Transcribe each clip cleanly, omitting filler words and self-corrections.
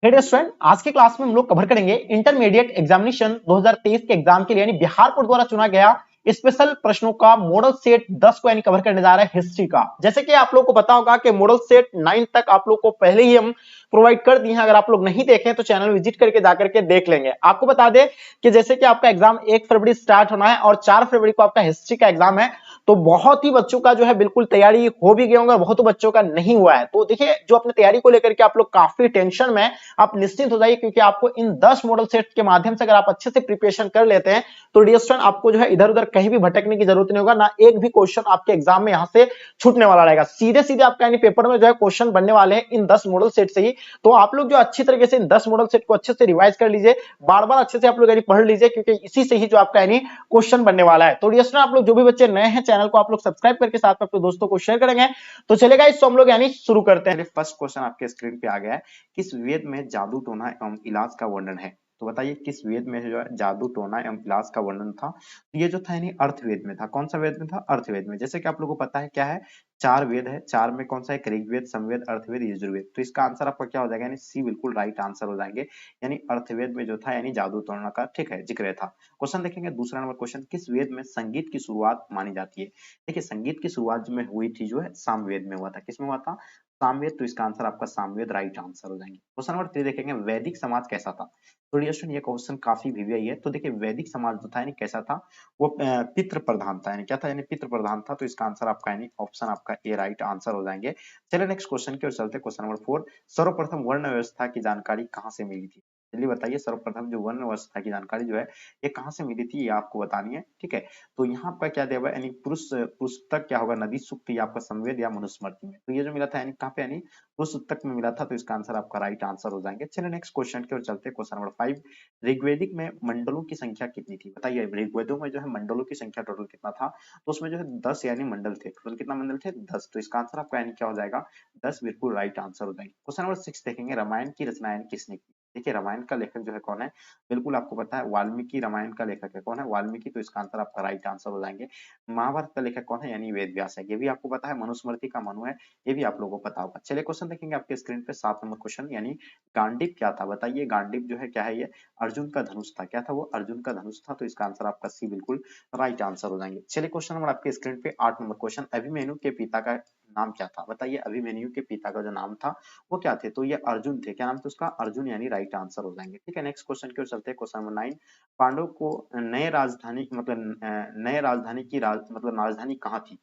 Head student, आज के class में हम लोग कवर करेंगे इंटरमीडिएट एग्जामिनेशन 2023 के एग्जाम के लिए यानी बिहार बोर्ड द्वारा चुना गया स्पेशल प्रश्नों का मॉडल सेट 10 को यानी कवर करने जा रहा है हिस्ट्री का। जैसे कि आप लोग को पता होगा कि मॉडल सेट 9 तक आप लोग को पहले ही हम प्रोवाइड कर दिए हैं। अगर आप लोग नहीं देखे तो चैनल विजिट करके जाकर के देख लेंगे। आपको बता दें कि जैसे कि आपका एग्जाम 1 फरवरी स्टार्ट होना है और 4 फरवरी को आपका हिस्ट्री का एग्जाम है, तो बहुत ही बच्चों का जो है बिल्कुल तैयारी हो भी गया होगा, बहुत बच्चों का नहीं हुआ है। तो देखिए, जो अपने तैयारी को लेकर के आप लोग काफी टेंशन में, आप निश्चिंत हो जाइए, क्योंकि आपको इन 10 मॉडल सेट के माध्यम से अगर आप अच्छे से प्रिपरेशन कर लेते हैं तो डियर स्टूडेंट आपको जो है इधर उधर कहीं भी भटकने की जरूरत नहीं होगा। ना एक भी क्वेश्चन आपके एग्जाम में यहां से छूटने वाला रहेगा। सीधे सीधे आपका यानी पेपर में जो है क्वेश्चन बनने वाले हैं इन 10 मॉडल सेट से ही। तो आप लोग जो अच्छी तरीके से इन 10 मॉडल सेट को अच्छे से रिवाइज कर लीजिए, बार बार अच्छे से आप लोग यानी पढ़ लीजिए, क्योंकि इसी से ही जो आपका यानी क्वेश्चन बनने वाला है। तो डियर स्टूडेंट, आप लोग जो भी बच्चे नए हैं चैनल को आप लोग सब्सक्राइब करके साथ में अपने दोस्तों को शेयर करेंगे। तो चलेगा, इसको हम लोग यानी शुरू करते हैं। फर्स्ट क्वेश्चन आपके स्क्रीन पे आ गया है, किस वेद में जादू टोना एवं इलाज का वर्णन है? तो बताइए किस वेद में जो है जादू टोना एवं इलाज का वर्णन था? तो ये जो था यानी अर्थवेद में था। कौन सा वेद में था? अर्थवेद में। जैसे कि आप लोगों को पता है क्या है, चार वेद है, चार में कौन सा है? ऋग्वेद, समवेद, अर्थवेद, यजुर्वेद। तो इसका आंसर आपका क्या हो जाएगा? यानी सी बिल्कुल राइट आंसर हो जाएंगे। यानी अर्थवेद में जो था यानी जादू टोना का ठीक है जिक्र था। क्वेश्चन देखेंगे दूसरा नंबर क्वेश्चन, किस वेद में संगीत की शुरुआत मानी जाती है? देखिए संगीत की शुरुआत में हुई थी जो है सामवेद में हुआ था। किसमें हुआ था? सामवेद। तो इसका आंसर आपका सामवेद राइट आंसर हो जाएंगे। क्वेश्चन नंबर 3 देखेंगे, वैदिक समाज कैसा था? तो डियर ये क्वेश्चन काफी वीवीआई है। तो देखिए वैदिक समाज जो था यानी कैसा था, वो पितृ प्रधान था। यानी क्या था? यानी पितृ प्रधान था। तो इसका आंसर आपका यानी ऑप्शन आपका ए राइट आंसर हो जाएंगे। चलिए नेक्स्ट क्वेश्चन की ओर चलते हैं। क्वेश्चन नंबर 4, सर्वप्रथम वर्ण व्यवस्था की जानकारी कहाँ से मिली थी? चलिए बताइए, सर्वप्रथम जो वर्ण व्यवस्था की जानकारी जो है ये कहाँ से मिली थी, ये आपको बतानी है। ठीक है, तो यहाँ आपका क्या दिया हुआ है, यानी पुरुष पुरुष तक क्या होगा? नदी सूक्त या आपका संवेद या मनुस्मृति में। तो ये जो मिला था यानी कहाँ पे? यानी पुरुष तक में मिला था। तो इसका आंसर आपका राइट आंसर हो जाएंगे। चलिए नेक्स्ट क्वेश्चन की ओर चलते हैं। क्वेश्चन नंबर 5, ऋग्वेदिक में मंडलों की संख्या कितनी थी? बताइए ऋग्वेदों में जो है मंडलों की संख्या टोटल कितना था? तो उसमें जो है 10 यानी मंडल थे। टोटल कितना मंडल थे? 10। तो इसका आंसर आपका यानी क्या हो जाएगा? 10 बिल्कुल राइट आंसर हो जाएंगे। क्वेश्चन नंबर 6 देखेंगे, रामायण की रचना यानी किसने की? देखिए रामायण का लेखक जो है कौन है? बिल्कुल आपको पता है, वाल्मीकि रामायण का लेखक है। कौन है? वाल्मीकि। तो इसका आंसर आपका राइट आंसर हो जाएंगे। महाभारत का लेखक कौन है? यानी वेद व्यास है। ये भी आपको पता है। मनुस्मृति का मनु है, ये भी आप लोगों को पता होगा। चलिए क्वेश्चन देखेंगे आपके स्क्रीन पे 7 नंबर क्वेश्चन, यानी गांडीव क्या था? बताइए गांडीव जो है क्या है? ये अर्जुन का धनुष था। क्या था वो? अर्जुन का धनुष था। तो इसका आंसर आपका सी बिल्कुल राइट आंसर हो जाएंगे। चलिए क्वेश्चन नंबर आपके स्क्रीन पे 8 नंबर क्वेश्चन, अभिमन्यु के पिता का नाम क्या था? बताइए अभिमन्यु के पिता का जो नाम था वो क्या थे? तो ये अर्जुन थे। क्या नाम था उसका? अर्जुन, यानी राइट आंसर हो जाएंगे। ठीक है, नेक्स्ट क्वेश्चन की ओर चलते हैं। क्वेश्चन नंबर 9, पांडव को नए राजधानी मतलब नए राजधानी की मतलब राजधानी कहाँ थी?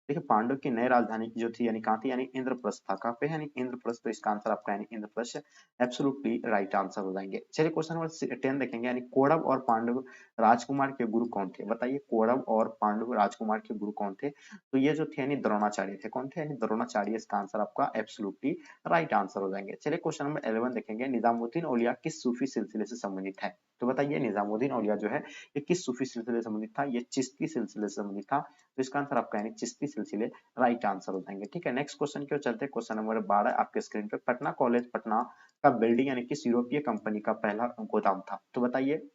देखिए पांडव की नई राजधानी की जो थी यानी कहाँ थी? यानी इंद्रप्रस्थ था। कहाँ पे? यानी इंद्रप्रस्थ। तो इसका आंसर आपका यानी इंद्रप्रस्थ एब्सोल्युटली राइट आंसर हो जाएंगे। चलिए क्वेश्चन नंबर 10 देखेंगे, यानी कौरव और पांडव राजकुमार के गुरु कौन थे? बताइए कौरव और पांडव राजकुमार के गुरु कौन थे? तो ये जो थे यानी द्रोणाचार्य थे। कौन थे? यानी द्रोणाचार्य। इसका आंसर आपका एब्सोल्युटली राइट आंसर हो जाएंगे। चलिए क्वेश्चन नंबर 11 देखेंगे, निजामुद्दीन औलिया किस सूफी सिलसिले से संबंधित है? तो बताइए निजामुद्दीन औलिया जो है ये किस सूफी सिलसिले से संबंधित था? ये चिश्ती सिलसिले से संबंधित था। तो इसका आंसर आपका यानी चिश्ती सिलसिले राइट आंसर हो जाएंगे। ठीक है, नेक्स्ट क्वेश्चन की ओर चलते हैं। क्वेश्चन नंबर 12 आपके स्क्रीन पे, पटना कॉलेज पटना का बिल्डिंग यानी किस यूरोपीय कंपनी का पहला गोदाम था? तो बताइए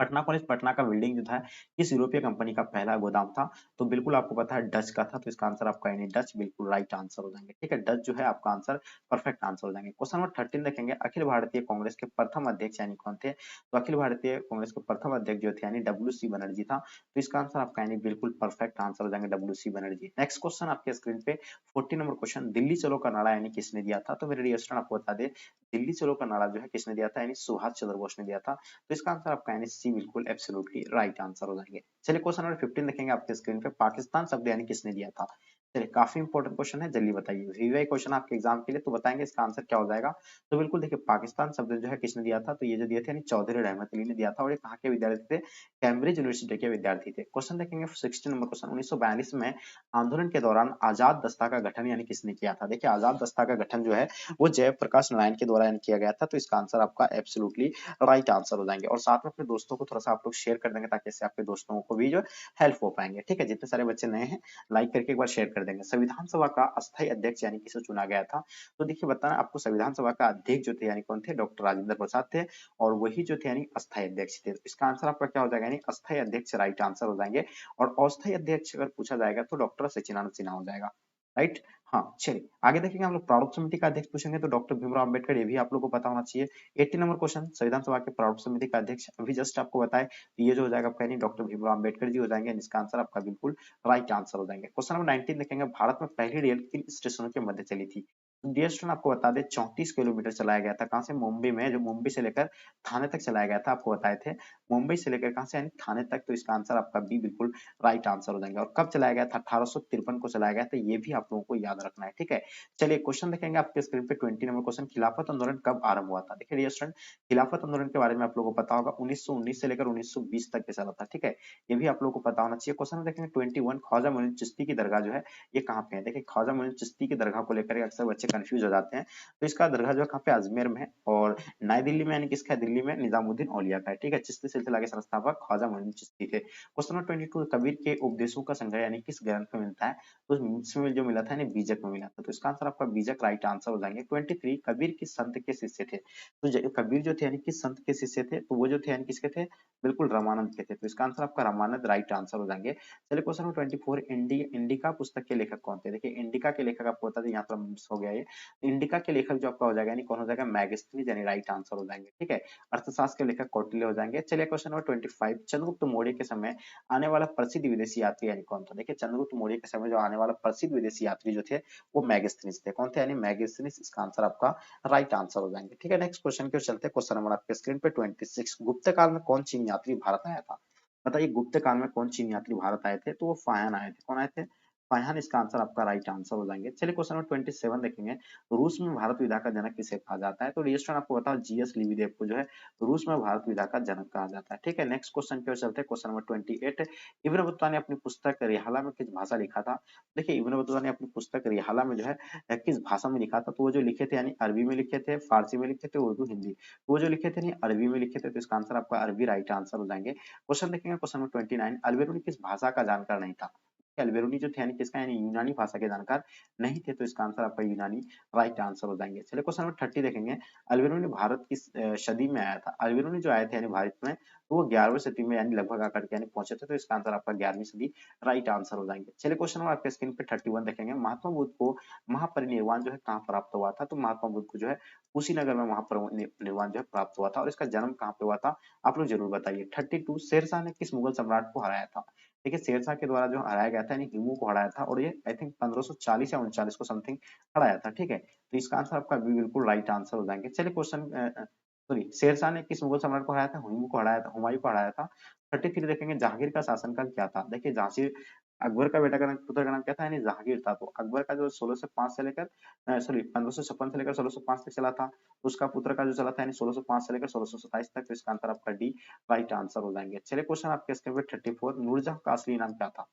पटना कॉलेज पटना का बिल्डिंग जो था किस यूरोपीय कंपनी का पहला गोदाम था? तो बिल्कुल आपको पता है डच का था। तो इसका आंसर आपका यानी डच बिल्कुल राइट आंसर हो जाएंगे। ठीक है, डच जो है आपका आंसर परफेक्ट आंसर हो जाएंगे। क्वेश्चन नंबर 13 देखेंगे, अखिल भारतीय कांग्रेस के प्रथम अध्यक्ष यानी कौन थे? तो अखिल भारतीय कांग्रेस के प्रथम अध्यक्ष जो थे यानी डब्ल्यू सी बनर्जी था। तो इसका आंसर आपका यानी बिल्कुल परफेक्ट आंसर हो जाएंगे W C Banerjee. Next question आपके स्क्रीन पे 14 नंबर क्वेश्चन, दिल्ली चलो का नारा यानी किसने दिया था? तो मेरे डियर स्टूडेंट आपको बता दे, दिल्ली चलो का नारा जो है किसने दिया था? यानी सुभाष चंद्र बोस ने दिया था। तो इसका आंसर आपका यानी सी बिल्कुल एब्सोल्युटली राइट आंसर हो जाएंगे। चलिए क्वेश्चन नंबर 15 देखेंगे आपके स्क्रीन पे, पाकिस्तान शब्द यानी किसने दिया था? चलिए काफी इंपॉर्टेंट क्वेश्चन है, जल्दी बताइए। वीवीआई क्वेश्चन आपके एग्जाम के लिए, तो बताएंगे इसका आंसर क्या हो जाएगा। तो बिल्कुल देखिए पाकिस्तान शब्द जो है किसने दिया था? तो ये जो दिए थे यानी चौधरी रहमत अली ने दिया था। और ये कहाँ के विद्यार्थी थे? कैम्ब्रिज यूनिवर्सिटी के विद्यार्थी थे। क्वेश्चन देखेंगे 16 नंबर क्वेश्चन, 1942 में आंदोलन के दौरान आजाद दस्ता का गठन यानी किसने किया था? देखिए आजाद दस्ता का गठन जो है वो जयप्रकाश नारायण के द्वारा किया गया था। तो इसका आंसर आपका एब्सोल्युटली राइट आंसर हो जाएंगे। और साथ में अपने दोस्तों को थोड़ा सा आप लोग शेयर कर देंगे, ताकि इससे आपके दोस्तों को भी जो हेल्प हो पाएंगे। ठीक है, जितने सारे बच्चे नए हैं लाइक करके एक बार शेयर कर देंगे। संविधान सभा का अस्थायी अध्यक्ष यानी किसे चुना गया था? तो देखिए बताना आपको, संविधान सभा का अध्यक्ष जो थे यानी कौन थे? डॉक्टर राजेंद्र प्रसाद थे। और वही जो थे यानी अस्थायी अध्यक्ष थे। इसका आंसर आपका क्या हो जाएगा? यानी अस्थायी अध्यक्ष राइट आंसर हो जाएंगे। और अस्थायी अध्यक्ष अगर पूछा जाएगा तो डॉक्टर सचिदानंद सिन्हा हो जाएगा। राइट। हाँ चलिए आगे देखेंगे हम लोग प्रारूप समिति का अध्यक्ष पूछेंगे, तो डॉक्टर भीमराव अंबेडकर, ये भी आप लोग को पता होना चाहिए। 80 नंबर क्वेश्चन, संविधान सभा के प्रारूप समिति का अध्यक्ष अभी जस्ट आपको बताए, तो ये जो हो जाएगा आपका यानी डॉक्टर भीमराव अंबेडकर जी हो जाएंगे, इसका आंसर आपका बिल्कुल राइट आंसर हो जाएंगे। क्वेश्चन नंबर 19 देखेंगे, भारत में पहली रेल किन स्टेशनों के मध्य चली थी? डियर स्टूडेंट आपको बता दें 34 किलोमीटर चलाया गया था, कहां से? मुंबई में, जो मुंबई से लेकर थाने तक चलाया गया था, आपको बताए थे मुंबई से लेकर कहां से, यानी थाने तक, तो इसका आंसर आपका बी बिल्कुल राइट आंसर हो जाएंगे। और कब चलाया गया था? 1853 को चलाया गया था, ये भी आप लोगों को याद रखना है, ठीक है। चलिए क्वेश्चन देखेंगे आपके स्क्रीन पे 20 नंबर क्वेश्चन, खिलाफत आंदोलन कब आरंभ हुआ था? देखिए डियर स्टूडेंट, खिलाफत आंदोलन के बारे में आप लोगों को पता होगा 1919 से लेकर 1920 तक के चला था, ठीक है, ये भी आप लोगों को पता होना चाहिए। क्वेश्चन देखेंगे 21, ख्वाजा मोइन चिश्ती की दरगाह जो है ये कहाँ पे है? देखिए ख्वाजा मोइन चिश्ती की दरगाह को लेकर अक्सर बच्चे कंफ्यूज हो जाते हैं, तो इसका दरगाह जो है कहाँ पे? अजमेर में है, और नई दिल्ली में, यानी किसका है? दिल्ली में निजामुद्दीन औलिया का है, ठीक है। चिश्ती सिलसिला के संस्थापक ख्वाजा मोइन चिश्ती थे। क्वेश्चन नंबर 22, कबीर के उपदेशों का संग्रह यानी किस ग्रंथ में मिलता है? तो इसमें जो मिला था यानी बीजक में मिला था, तो इसका आंसर आपका बीजक राइट आंसर हो जाएंगे। 23, कबीर किस संत के शिष्य थे? तो कबीर जो थे यानी किस संत के शिष्य थे? तो वो जो थे यानी किसके थे? बिल्कुल रामानंद के थे, तो इसका आंसर आपका रामानंद राइट आंसर हो जाएंगे। चलिए क्वेश्चन नंबर 24, इंडिका पुस्तक के लेखक कौन थे? देखिए इंडिका के लेखक आपको बता दें, यहाँ पर मिस हो गया ये, इंडिका के लेखक जो आपका हो जाएगा यानी कौन हो जाएगा? मैगस्थनीज, यानी राइट आंसर हो जाएंगे, ठीक है। अर्थशास्त्र के लेखक कौटिल्य हो जाएंगे। चलिए क्वेश्चन नंबर 25, चंद्रगुप्त मौर्य के समय आने वाला प्रसिद्ध विदेशी यात्री यानी कौन था? देखिए चंद्रगुप्त मौर्य के समय जो आने वाला प्रसिद्ध विदेशी यात्री जो थे वो मैगस्थनीज थे। कौन थे? यानी मैगस्थनीज, इसका आंसर आपका राइट आंसर हो जाएंगे, ठीक है। नेक्स्ट क्वेश्चन की ओर चलते हैं। क्वेश्चन नंबर आपके स्क्रीन पे 26, गुप्त काल में कौन चीन यात्री भारत आया था? बताइए गुप्त काल में कौन चीन यात्री भारत आए थे? तो वो फायन आए थे। कौन आए थे? फायन, इसका आंसर आपका राइट आंसर हो जाएंगे। चलिए क्वेश्चन नंबर 27 देखेंगे, रूस में भारत विधा का जनक किसे कहा जाता है? तो डियर आपको बताओ जीएस लिविदेव को जो है रूस में भारत विधा का जनक कहा जाता है, ठीक है। नेक्स्ट क्वेश्चन की ओर चलते हैं। क्वेश्चन नंबर 28, इब्न बतूता ने अपनी पुस्तक रिहाला में किस भाषा लिखा था? देखिए इब्न बतूता ने अपनी पुस्तक रिहाला में जो है किस भाषा में लिखा था? तो वो जो लिखे थे यानी अरबी में लिखे थे, फारसी में लिखे थे, उर्दू, हिंदी। तो वो जो लिखे थे यानी अरबी में लिखे थे, तो इसका आंसर आपका अरबी राइट आंसर हो जाएंगे। क्वेश्चन देखेंगे क्वेश्चन नंबर 29, अल्बेरुनी किस भाषा का जानकार नहीं था? अल्बेरुनी जो थे यानी किसका, यानी यूनानी भाषा के जानकार नहीं थे, तो इसका आंसर आपका यूनानी राइट आंसर हो जाएंगे। चलिए क्वेश्चन नंबर 30 देखेंगे, अल्बेरुनी भारत किस सदी में आया था? अल्बेरुनी जो आए थे यानी भारत में, तो वो 11वीं सदी में यानी लगभग आकर के यानी पहुंचे थे, तो इसका आंसर आपका 11वीं सदी राइट आंसर हो जाएंगे। चलिए क्वेश्चन नंबर आपके स्क्रीन पे 31 देखेंगे, महात्मा बुद्ध को महापरिनिर्वाण जो है कहाँ प्राप्त हुआ था? तो महात्मा बुद्ध को जो है कुशीनगर में महापरिनिर्वाण जो है प्राप्त हुआ था, और इसका जन्म कहाँ पे हुआ था? आप लोग जरूर बताइए। 32, शेरशाह ने किस मुगल सम्राट को हराया था? देखिए शेरशाह के द्वारा जो हराया गया था यानी हिमू को हराया था, और ये आई थिंक 1540 या 39 को समथिंग हराया था, ठीक है। तो इसका आंसर आपका बी बिल्कुल राइट आंसर हो जाएंगे। चलिए क्वेश्चन सॉरी, शेरशाह ने किस मुगल सम्राट को हराया था? हुमायूं को हराया था, हुमायूं को हराया था। 33 देखेंगे, जहांगीर का शासनकाल क्या था? देखिए जहांगीर अकबर का बेटा का नाम, पुत्र का नाम क्या था? यानी जहांगीर था। तो अकबर का जो 1605 से लेकर सॉरी 1556 से लेकर 1605 तक चला था, उसका पुत्र का जो चला था यानी 1605 से लेकर 1627 तक, तो इसका आंसर आपका डी राइट आंसर हो जाएंगे। चलिए क्वेश्चन आपके स्क्रीन पे 34, नूरजहां का असली नाम क्या था?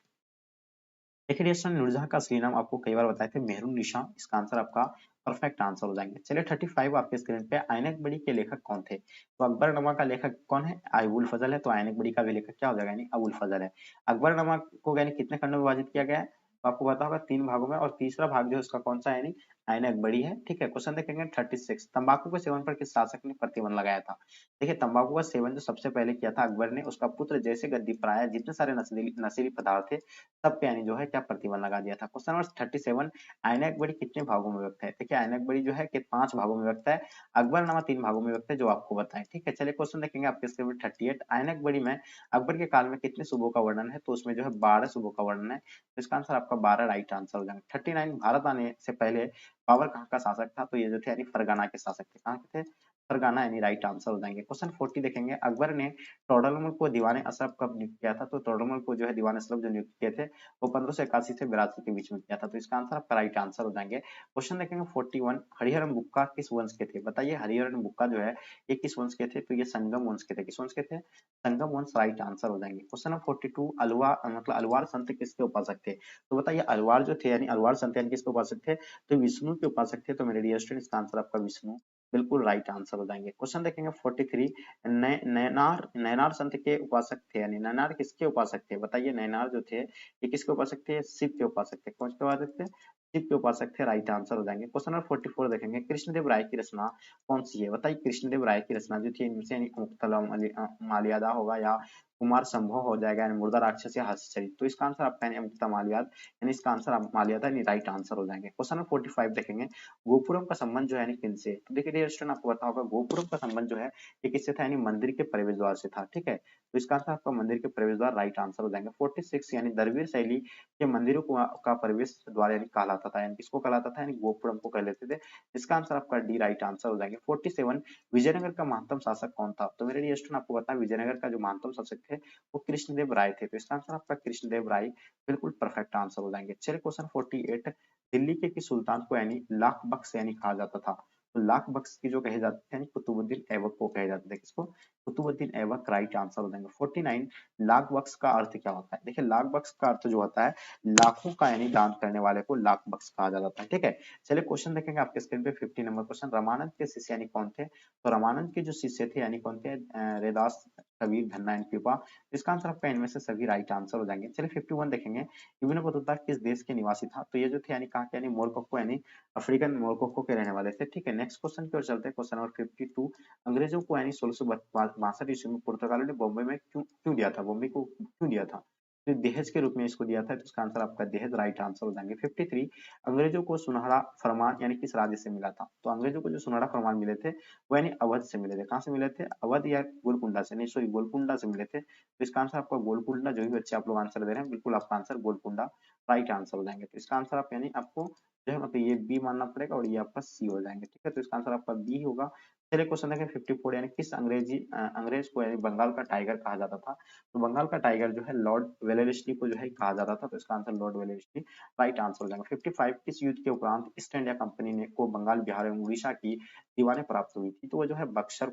देखिए दोस्तों नूरजहां का असली नाम आपको कई बार बताए थे, मेहरुन्निसा, इसका आंसर आपका परफेक्ट आंसर हो जाएंगे। चलिए 35 आपके स्क्रीन पे, आइनक बड़ी के लेखक कौन थे? तो अकबरनामा का लेखक कौन है? अबुल फजल है, तो आइनक बड़ी का भी लेखक क्या हो जाएगा? यानी अबुल फजल है। अकबरनामा को यानी कितने खंडों में विभाजित किया गया है? तो आपको पता होगा 3 भागों में, और तीसरा भाग जो है उसका कौन सा है? यानी आइनक बड़ी है, ठीक है। क्वेश्चन देखेंगे 36, तंबाकू के सेवन पर किस शासक ने प्रतिबंध लगाया था? देखिए तंबाकू का सेवन जो सबसे पहले किया था अकबर ने, उसका पुत्र जैसे गद्दी पर आया, जितने सारे नशीली नशीली पदार्थ थे सब पे यानी जो है क्या प्रतिबंध लगा दिया था। क्वेश्चन नंबर 37, आइना अकबरी कितने भागों में व्यक्त है? देखिए आइना अकबरी जो है कि 5 भागों में व्यक्त है, अकबरनामा 3 भागों में व्यक्त है, जो आपको बताएं, ठीक है। चलिए क्वेश्चन देखेंगे आपके स्क्रीन पर 38, आइना अकबरी में अकबर के काल में कितने सूबों का वर्णन है? तो उसमें जो है 12 सूबों का वर्णन है, तो इसका आंसर आपका 12 राइट आंसर हो जाएगा। 39, भारत आने से पहले बाबर कहाँ का शासक था? तो ये जो थे यानी फरगाना के शासक थे। कहाँ के थे? फरगाना, यानी राइट आंसर हो जाएंगे। क्वेश्चन 40 देखेंगे, अकबर ने टोडरमल को दीवान अशरफ कब नियुक्त किया था? तो टोडरमल को जो है दीवान अशरफ जो नियुक्त किए थे वो 1581 से 82 के बीच में किया था, तो इसका आंसर आपका राइट आंसर हो जाएंगे। क्वेश्चन देखेंगे 41, हरिहरन बुक्का किस वंश के थे? बताइए हरिहरन बुक्का जो है ये किस वंश के थे? तो ये संगम वंश के थे। किस वंश के थे? संगम वंश, राइट आंसर हो जाएंगे। क्वेश्चन नंबर 42, अलवा मतलब अलवार संत किसके उपासक थे? तो बताइए अलवार जो थे यानी अलवार संत यानी किसके उपासक थे? तो विष्णु के उपासक थे, तो मेरे डियर स्टूडेंट इसका आंसर आपका विष्णु बिल्कुल राइट आंसर हो जाएंगे। क्वेश्चन देखेंगे 43, नैनार नैनार संत के उपासक थे, यानी नैनार किसके उपासक थे? बताइए नैनार जो थे ये किसके उपासक थे? शिव के उपासक थे। कौन के उपासक थे? शिव के उपासक थे, राइट आंसर हो जाएंगे। क्वेश्चन नंबर 44 देखेंगे, कृष्णदेव राय की रचना कौन सी है? बताइए कृष्णदेव राय की रचना जो थी इनमें से यानी मुक्तलम मालियादा होगा या कुमार संभव हो जाएगा, यानी मुर्दा राक्षस या हस्तचरित। तो इसका आंसर आपका यानी अमृता मालियाद, यानी इसका आंसर मालियादा यानी राइट आंसर हो जाएंगे। क्वेश्चन नंबर 45 देखेंगे, गोपुरम का संबंध जो है यानी किनसे। तो देखिए डियर स्टूडेंट, आपको पता होगा गोपुरम का संबंध जो है ये किससे था, यानी मंदिर के प्रवेश द्वार से था। ठीक है, तो इसका आंसर आपका मंदिर के प्रवेश द्वार राइट आंसर हो जाएंगे। 46 यानी द्रविड़ शैली के मंदिरों का प्रवेश द्वार यानी कहलाता था, यानी किसको कहलाता था, यानी गोपुरम को कह लेते थे। इसका आंसर आपका डी राइट आंसर हो जाएंगे। 47 विजयनगर का महत्तम शासक कौन था। तो मेरे डियर स्टूडेंट, आपको पता है विजयनगर का जो महत्तम शासक थे वो कृष्णदेव राय थे। तो इसका आंसर आपका कृष्णदेव राय बिल्कुल परफेक्ट आंसर हो जाएंगे। चलिए क्वेश्चन 48, दिल्ली के किस सुल्तान को यानी लाख बख्श यानी कहा जाता था। तो लाख बख्श की जो कहे जाते थे यानी कुतुबुद्दीन ऐबक को कहे जाते थे। किसको, कुतुबुद्दीन ऐबक राइट आंसर हो जाएंगे। 49 लाख बख्श का अर्थ क्या होता है। देखिए लाख बख्श का अर्थ जो होता है लाखों का यानी दान करने वाले को लाख बख्श कहा जाता है। ठीक है, चलिए क्वेश्चन देखेंगे आपके स्क्रीन पे। 50 नंबर क्वेश्चन, रामानंद के शिष्य यानी कौन थे। तो रामानंद के जो शिष्य थे यानी कौन थे, रैदास, कबीर, धन्ना एंड कृपा। इसका आंसर आपका इनमें से सभी राइट आंसर हो जाएंगे। चलिए 51 देखेंगे, इब्न बतूता किस देश के निवासी था। तो ये जो थे यानी कहा यानी मोरक्को यानी अफ्रीकन मोरक्को के रहने वाले थे। ठीक है, नेक्स्ट क्वेश्चन की ओर चलते हैं। क्वेश्चन नंबर 52, अंग्रेजों को यानी 1662 ईस्वी में पुर्तगालियों ने बॉम्बे में क्यों दिया था, बॉम्बे को क्यों दिया था। तो दहेज के रूप में इसको दिया था। तो इसका आंसर आपका दहेज राइट आंसर हो जाएंगे। 53, अंग्रेजों को सुनहरा फरमान यानी किस राज्य से मिला था। तो अंग्रेजों को जो सुनहरा फरमान मिले थे वो यानी अवध से मिले थे। कहाँ से मिले थे, अवध या गोलकुंडा से, नहीं सॉरी गोलकुंडा से मिले थे। तो इसका आंसर आपका गोलकुंडा, जो भी बच्चे आप लोग आंसर दे रहे हैं बिल्कुल आपका आंसर गोलकुंडा राइट आंसर हो जाएंगे। तो इसका आंसर आप यानी आपको जो है मतलब ये बी मानना पड़ेगा और ये आपका सी हो जाएंगे। ठीक है, तो इसका आंसर आपका बी होगा। चलिए क्वेश्चन देखें 54, यानी किस अंग्रेज को यानी बंगाल का टाइगर कहा जाता था। तो बंगाल का टाइगर जो है लॉर्ड वेलेस्ली को जो है कहा जाता था। तो इसका answer Lord Wellesley right answer हो जाएगा। 55, किस युद्ध के उपरांत ईस्ट इंडिया कंपनी ने को बंगाल, बिहार एवं उड़ीसा की दीवारें प्राप्त हुई थी। तो वो जो है बक्सर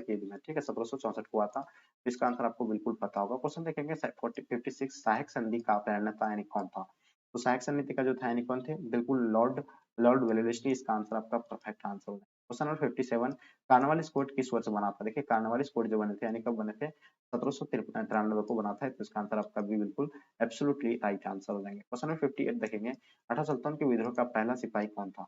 के युद्ध में, ठीक है, 1764 को हुआ था। तो इसका आंसर आपको बिल्कुल पता होगा। क्वेश्चन देखेंगे 56, सहायक संधि का प्रणेता यानी कौन था। तो सहायक समिति का जो था यानी कौन थे, बिल्कुल लॉर्ड लॉर्ड वेलेस्ली। इसका आंसर आपका परफेक्ट आंसर होगा। क्वेश्चन नंबर 57, कार्नवालिस कोड किस वर्ष बना था। देखिए कार्नवालिस कोड जो बने थे यानी कब बने थे, 1793 को बना था। तो इसका आंसर आपका भी बिल्कुल एब्सोल्युटली राइट आंसर हो जाएंगे। क्वेश्चन नंबर 58 देखेंगे, अठारह सुल्तान के विद्रोह का पहला सिपाही कौन था।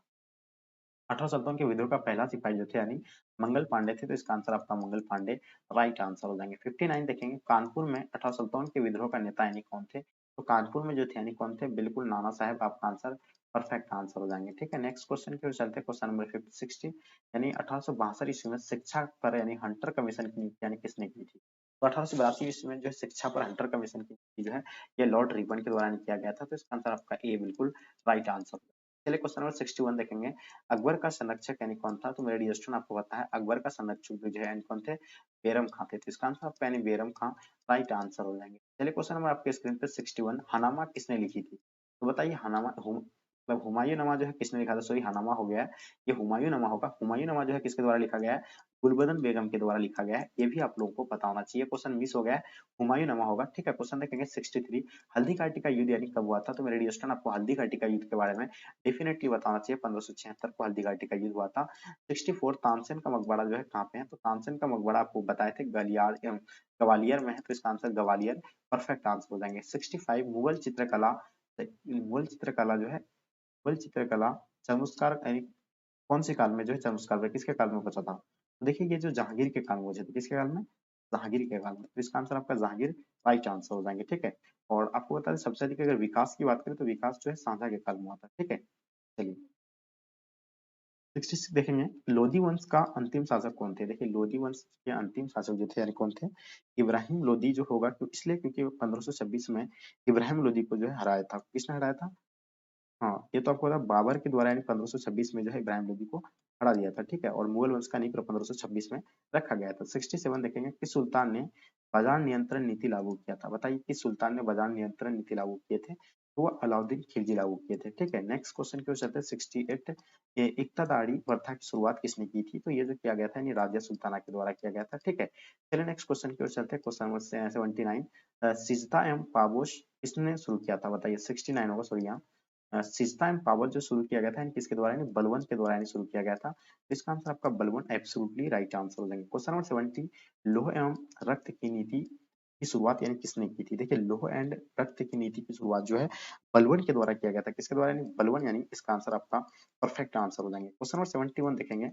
अठारह सुल्तान के विद्रोह का पहला सिपाही जो थे यानी मंगल पांडे थे। तो इसका आंसर आपका मंगल पांडे राइट आंसर हो जाएंगे। 59 देखेंगे, कानपुर में अठारह सुल्तान के विद्रोह का नेता यानी कौन थे। तो कानपुर में जो थे यानी कौन थे, बिल्कुल नाना साहब आपका आंसर परफेक्ट आंसर हो जाएंगे। ठीक है, नेक्स्ट क्वेश्चन की ओर चलते हैं। क्वेश्चन नंबर 60, यानी 1862 ईस्वी में शिक्षा पर यानी हंटर कमीशन की नियुक्ति यानी किसने की थी। तो 1882 ईस्वी में जो है शिक्षा पर हंटर कमीशन की नियुक्ति जो है ये लॉर्ड रिबन के द्वारा किया गया था। तो इसका आंसर आपका ए बिल्कुल राइट आंसर। चलिए क्वेश्चन नंबर 61 देखेंगे, अकबर का संरक्षक यानी कौन था। तो मेरे डियर स्टूडेंट आपको पता है अकबर का संरक्षक जो है यानी कौन थे, बेरम खां थे। तो इसका आंसर आपका यानी बेरम खां राइट आंसर हो जाएंगे। चलिए क्वेश्चन नंबर आपके स्क्रीन पे 61, हनामा किसने लिखी थी। तो बताइए हनामा मतलब हुमायूं जो है किसने लिखा था, सॉरी हनामा हो गया है, ये हुमायूं होगा। हुमायूं जो है किसके द्वारा लिखा गया है, गुलबदन बेगम के द्वारा लिखा गया है। ये भी आप लोगों को पता होना चाहिए, क्वेश्चन मिस हो गया है, हुमायूं होगा। ठीक है, क्वेश्चन देखेंगे 63, हल्दी घाटी का युद्ध यानी कब हुआ था। तो मेरे डियर स्टूडेंट आपको हल्दी घाटी का युद्ध के बारे में डेफिनेटली बताना चाहिए, 1576 को हल्दी घाटी का युद्ध हुआ था। 64, तानसेन का मकबरा जो है कहाँ पे है। तो तानसेन का मकबरा आपको बताए थे ग्वालियर में है। तो इसका आंसर ग्वालियर परफेक्ट आंसर हो जाएंगे। 65, मुगल चित्रकला जो है, मुगल चित्रकला चमत्कार यानी कौन से काल में जो है चमत्कार हुआ, किसके काल में बचा था। तो देखिए ये जो जहांगीर के काल में बचे थे, किसके काल में, जहांगीर के काल में। तो इसका आंसर आपका जहांगीर राइट आंसर हो जाएंगे। ठीक है, और आपको बता दें सबसे अधिक अगर विकास की बात करें तो विकास जो है सांझा के काल में हुआ था। ठीक है, चलिए 66 देखेंगे, लोधी वंश का अंतिम शासक कौन थे। देखिए लोधी वंश के अंतिम शासक जो थे यानी कौन थे, इब्राहिम लोधी जो होगा, क्यों इसलिए क्योंकि 1526 में इब्राहिम लोधी को जो है हराया था। किसने हराया था, हाँ ये तो आपको पता बाबर के द्वारा यानी 1526 में जो है इब्राहिम लोदी को हरा दिया था। ठीक है, और मुगल वंश का नींव 1526 में रखा गया था। 67 देखेंगे, किस सुल्तान ने बाजार नियंत्रण नीति लागू किया था। बताइए किस सुल्तान ने बाजार नियंत्रण नीति लागू किए थे। तो वो अलाउद्दीन खिलजी लागू किए थे। ठीक है, नेक्स्ट क्वेश्चन की ओर चलते हैं। 68, ये इक्तादारी प्रथा की शुरुआत किसने की थी। तो ये जो किया गया था यानी राजिया सुल्ताना के द्वारा किया गया था। ठीक है, चलिए नेक्स्ट क्वेश्चन की ओर चलते हैं। क्वेश्चन नंबर 79, सिजदा एवं पाबोश किसने शुरू किया था। बताइए 69 होगा, सॉरी यहाँ सिस्ता एंड पावर जो शुरू किया गया था यानी किसके द्वारा, यानी बलवंत के द्वारा यानी शुरू किया गया था। तो इसका आंसर आपका बलवंत एब्सोल्युटली राइट आंसर हो जाएंगे। क्वेश्चन नंबर 70, लोह एवं रक्त की नीति की शुरुआत यानी किसने की थी। देखिए लोह एंड रक्त की नीति की शुरुआत जो है बलवन के द्वारा किया गया था। किसके द्वारा, यानी बलवन, यानी इसका आंसर आपका परफेक्ट आंसर हो जाएंगे। क्वेश्चन नंबर 71 देखेंगे,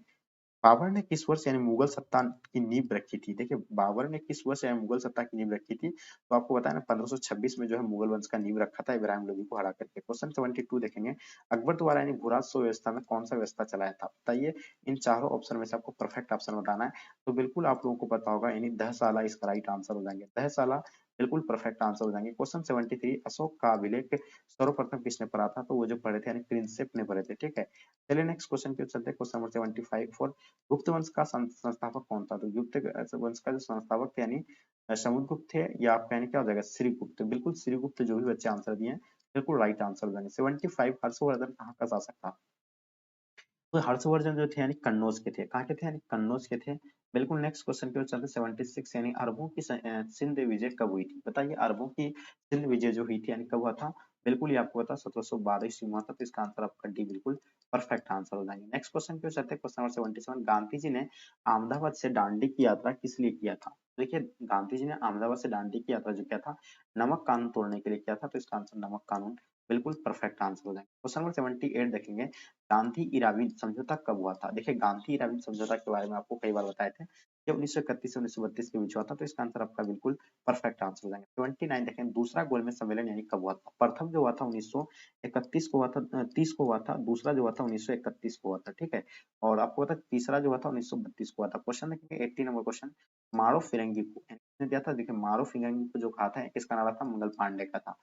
बाबर ने किस वर्ष यानी मुगल सत्ता की नींव रखी थी? देखिए बाबर ने किस वर्ष यानी मुगल सत्ता की नींव रखी थी? तो आपको बताया ना 1526 में जो है मुगल वंश का नींव रखा था इब्राहिम लोदी को हरा करके। क्वेश्चन 72 देखेंगे, अकबर द्वारा यानी भूराजस्व व्यवस्था में कौन सा व्यवस्था चलाया था? बताइए इन चारों ऑप्शन में से आपको परफेक्ट ऑप्शन बताना है। तो बिल्कुल आप लोगों को पता होगा यानी दहसाला इसका राइट आंसर हो जाएंगे। दहसाला बिल्कुल परफेक्ट आंसर हो जाएंगे। क्वेश्चन 73, अशोक का अभिलेख सर्वप्रथम किसने पढ़ा था? तो वो जो पढ़े थे यानी प्रिंसेप ने पढ़े थे, ठीक है। चलिए नेक्स्ट क्वेश्चन की ओर चलते हैं। क्वेश्चन नंबर 75 फॉर गुप्त वंश का संस्थापक कौन था? तो गुप्त वंश का जो संस्थापक थे यानी समुद्रगुप्त थे, या आपका यानी क्या हो जाएगा श्रीगुप्त। बिल्कुल श्रीगुप्त जो भी बच्चे आंसर दिए हैं बिल्कुल राइट आंसर हो जाएंगे। 75 हर्षवर्धन कहाँ का शासक था? तो हर्षवर्धन जो थे यानी कन्नौज के थे। कहाँ के थे? यानी कन्नौज के थे। बिल्कुल नेक्स्ट क्वेश्चन की ओर चलते 76 यानी अरबों की सिंध विजय कब हुई थी? बताइए अरबों की सिंध विजय जो हुई थी यानी कब हुआ था? बिल्कुल ये आपको पता 1712 ईस्वी में हुआ था। तो इसका आंसर आपका डी बिल्कुल परफेक्ट आंसर हो जाएंगे। नेक्स्ट क्वेश्चन की ओर चलते हैं। क्वेश्चन नंबर 77, गांधी जी ने अहमदाबाद से दांडी की यात्रा किस लिए किया था? देखिए गांधी जी ने अहमदाबाद से दांडी की यात्रा जो किया था नमक कानून तोड़ने के लिए किया था। तो इसका आंसर नमक कानून बिल्कुल परफेक्ट आंसर हो जाएंगे। क्वेश्चन नंबर 78 देखेंगे, गांधी इराविद समझौता कब हुआ था? देखिए गांधी इराविद समझौता के बारे में आपको कई बार बताए थे, ये 1931 से 1932 के बीच हुआ था। तो इसका आंसर आपका बिल्कुल परफेक्ट आंसर हो जाएंगे। 29 देखें, दूसरा गोलमेज सम्मेलन यानी कब हुआ था? प्रथम जो हुआ था 1931 को हुआ था, 30 को हुआ था। दूसरा जो हुआ था 1931 को हुआ था, ठीक है। और आपको पता तीसरा जो हुआ था 1932 को हुआ था। क्वेश्चन देखेंगे 80 नंबर क्वेश्चन, मारो फिरंगी को किसने दिया था? देखिए मारो फिरंगी को जो कहा था किसका नारा था? मंगल पांडे का था।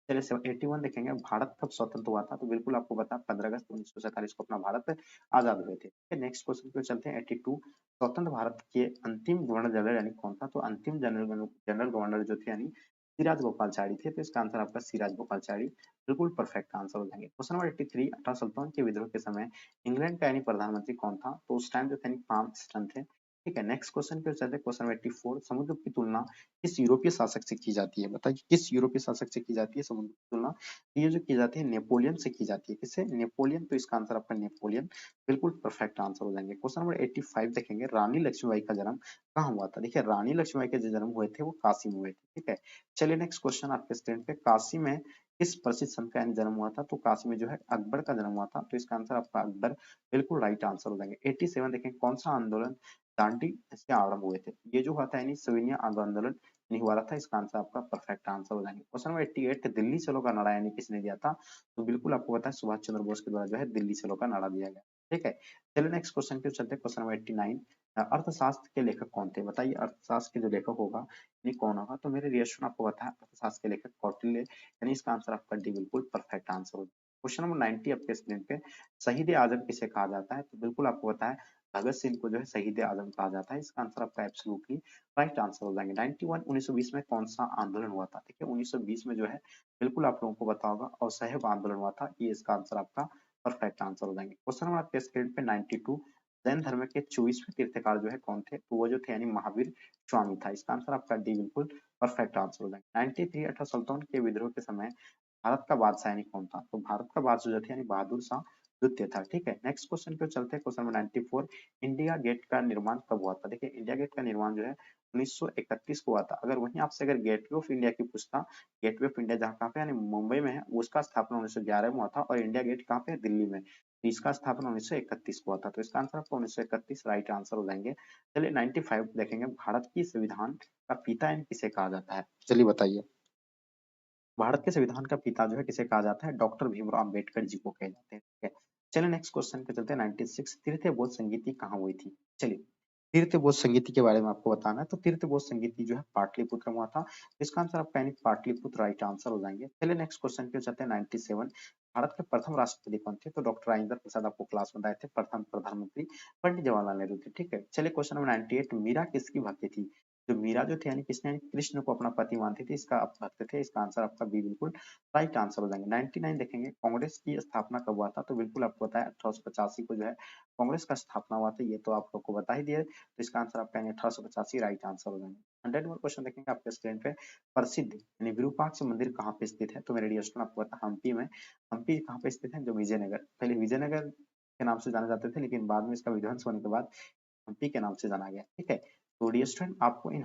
चलिए 81 देखेंगे, भारत कब स्वतंत्र हुआ था? तो बिल्कुल आपको पता 15 अगस्त 1947 को अपना भारत आजाद हुए थे। नेक्स्ट क्वेश्चन पे चलते हैं 82, स्वतंत्र भारत के अंतिम गवर्नर जनरल यानी कौन था? तो अंतिम जनरल गवर्नर जो थे यानी सिराज गोपालचारी थे। तो इसका आंसर आपका सिराज गोपालचारी बिल्कुल परफेक्ट आंसर हो जाएंगे। क्वेश्चन नंबर 83, अठारह सुल्तान के विद्रोह के समय इंग्लैंड का यानी प्रधानमंत्री कौन था? तो उस टाइम जो थे पाम स्टन थे, ठीक है। नेक्स्ट क्वेश्चन पे चलते हैं। क्वेश्चन नंबर 84, समुद्र की तुलना किस यूरोपीय शासक से की जाती है? बताइए किस यूरोपीय शासक से की जाती है समुद्र की तुलना? ये जो की जाती है नेपोलियन से की जाती है। किससे? नेपोलियन। तो इसका आंसर आपका नेपोलियन बिल्कुल परफेक्ट आंसर हो जाएंगे। क्वेश्चन नंबर 85 देखेंगे, रानी लक्ष्मीबाई का जन्म कहाँ हुआ था? देखिए रानी लक्ष्मीबाई के जो जन्म हुए थे वो काशी में हुए थे, ठीक है। चलिए नेक्स्ट क्वेश्चन आपके स्क्रीन पे, काशी में किस प्रसिद्ध संत का यानी जन्म हुआ था? तो काशी में जो है अकबर का जन्म हुआ था। तो इसका आंसर आपका अकबर बिल्कुल राइट आंसर हो जाएंगे। 87 देखें, कौन सा आंदोलन दांडी से आरंभ हुए थे? ये जो हुआ था यानी सविनिया आंदोलन नहीं हुआ था। इसका आंसर आपका परफेक्ट आंसर हो जाएंगे। क्वेश्चन नंबर 88, दिल्ली चलो का नारा यानी किसने दिया था? तो बिल्कुल आपको पता है सुभाष चंद्र बोस के द्वारा जो है दिल्ली चलो का नारा दिया गया, ठीक है। चलिए नेक्स्ट क्वेश्चन पे चलते हैं। क्वेश्चन नंबर 89, अर्थशास्त्र के लेखक कौन थे? बताइए अर्थशास्त्र के जो लेखक होगा यानी कौन होगा? तो मेरे रिएक्शन आपको पता है अर्थशास्त्र के लेखक कौटिल्य, यानी इसका आंसर आपका डी बिल्कुल परफेक्ट आंसर होगा। क्वेश्चन नंबर 90 आपके स्क्रीन पे, शहीद आजम किसे कहा जाता है? तो बिल्कुल आपको पता है भगत सिंह को जो है शहीद आजम कहा जाता है। इसका आंसर आपका एब्सोल्युटली राइट आंसर हो जाएंगे। 91, 1920 में कौन सा आंदोलन हुआ था? देखिए 1920 में जो है बिल्कुल आप लोगों को पता होगा असहयोग आंदोलन हुआ था। ये इसका आंसर आपका परफेक्ट आंसर हो जाएंगे। क्वेश्चन नंबर आपके स्क्रीन पे 92, जैन धर्म के 24वें तीर्थकार जो है कौन थे? तो वो जो थे यानी महावीर स्वामी था। इसका आंसर आपका डी बिल्कुल परफेक्ट आंसर हो जाएंगे। 93, अठारह सुल्तान के विद्रोह के समय भारत का बादशाह यानी कौन था? तो भारत का बादशाह जो थे यानी बहादुर शाह द्वितीय था, ठीक है। नेक्स्ट क्वेश्चन पे चलते हैं। क्वेश्चन नंबर 94, इंडिया गेट का निर्माण कब हुआ था? देखिए इंडिया गेट का निर्माण जो है 1931 को हुआ था। अगर वहीं आपसे अगर गेटवे ऑफ इंडिया की पूछता, गेटवे ऑफ इंडिया जहाँ कहाँ पे यानी मुंबई में है, उसका स्थापना 1911 में हुआ था। और इंडिया गेट कहाँ पे है? दिल्ली में। तो इसका स्थापना 1931 को हुआ था। तो इसका आंसर आपको 1931 राइट आंसर हो जाएंगे। चलिए 95 देखेंगे, भारत की संविधान का पिता यानी किसे कहा जाता है? चलिए बताइए भारत के संविधान का पिता जो है किसे कहा जाता है? डॉक्टर भीमराव अंबेडकर जी को कहे जाते हैं, ठीक है। चलिए नेक्स्ट क्वेश्चन पे चलते हैं। 96, तृतीय बोध संगीति कहाँ हुई थी? चलिए तृतीय बोध संगीति के बारे में आपको बताना है। तो तृतीय बोध संगीति जो है पाटलिपुत्र में हुआ था। इसका आंसर आपका यानी पाटलिपुत्र राइट आंसर हो जाएंगे। चलिए नेक्स्ट क्वेश्चन पे चलते हैं। 97, भारत के प्रथम राष्ट्रपति कौन थे? तो डॉक्टर राजेंद्र प्रसाद आपको क्लास में बताए थे। प्रथम प्रधानमंत्री पंडित जवाहरलाल नेहरू थे, ठीक है। चलिए क्वेश्चन नंबर 98, मीरा किसकी भक्ति थी? जो मीरा जो थे यानी किसने यानी कृष्ण को अपना पति मानती थी, इसका आप भक्त थे। इसका आंसर आपका बी बिल्कुल राइट आंसर हो जाएंगे। 99 देखेंगे, कांग्रेस की स्थापना कब हुआ था? तो बिल्कुल आपको पता है 1885 को जो है कांग्रेस का स्थापना हुआ था। ये तो आप लोग को बता ही दिया। तो इसका आंसर आपका 1885 राइट आंसर हो जाएंगे। 100 नंबर क्वेश्चन देखेंगे आपके स्क्रीन पे, प्रसिद्ध यानी विरूपाक्ष मंदिर कहाँ पे स्थित है? तो मेरे डियर स्टूडेंट आपको पता है हम्पी में। हम्पी कहाँ पे स्थित है? जो विजयनगर, पहले विजयनगर के नाम से जाने जाते थे, लेकिन बाद में इसका विध्वंस होने के बाद हम्पी के नाम से जाना गया, ठीक है। तो डियर स्टूडेंट आपको इन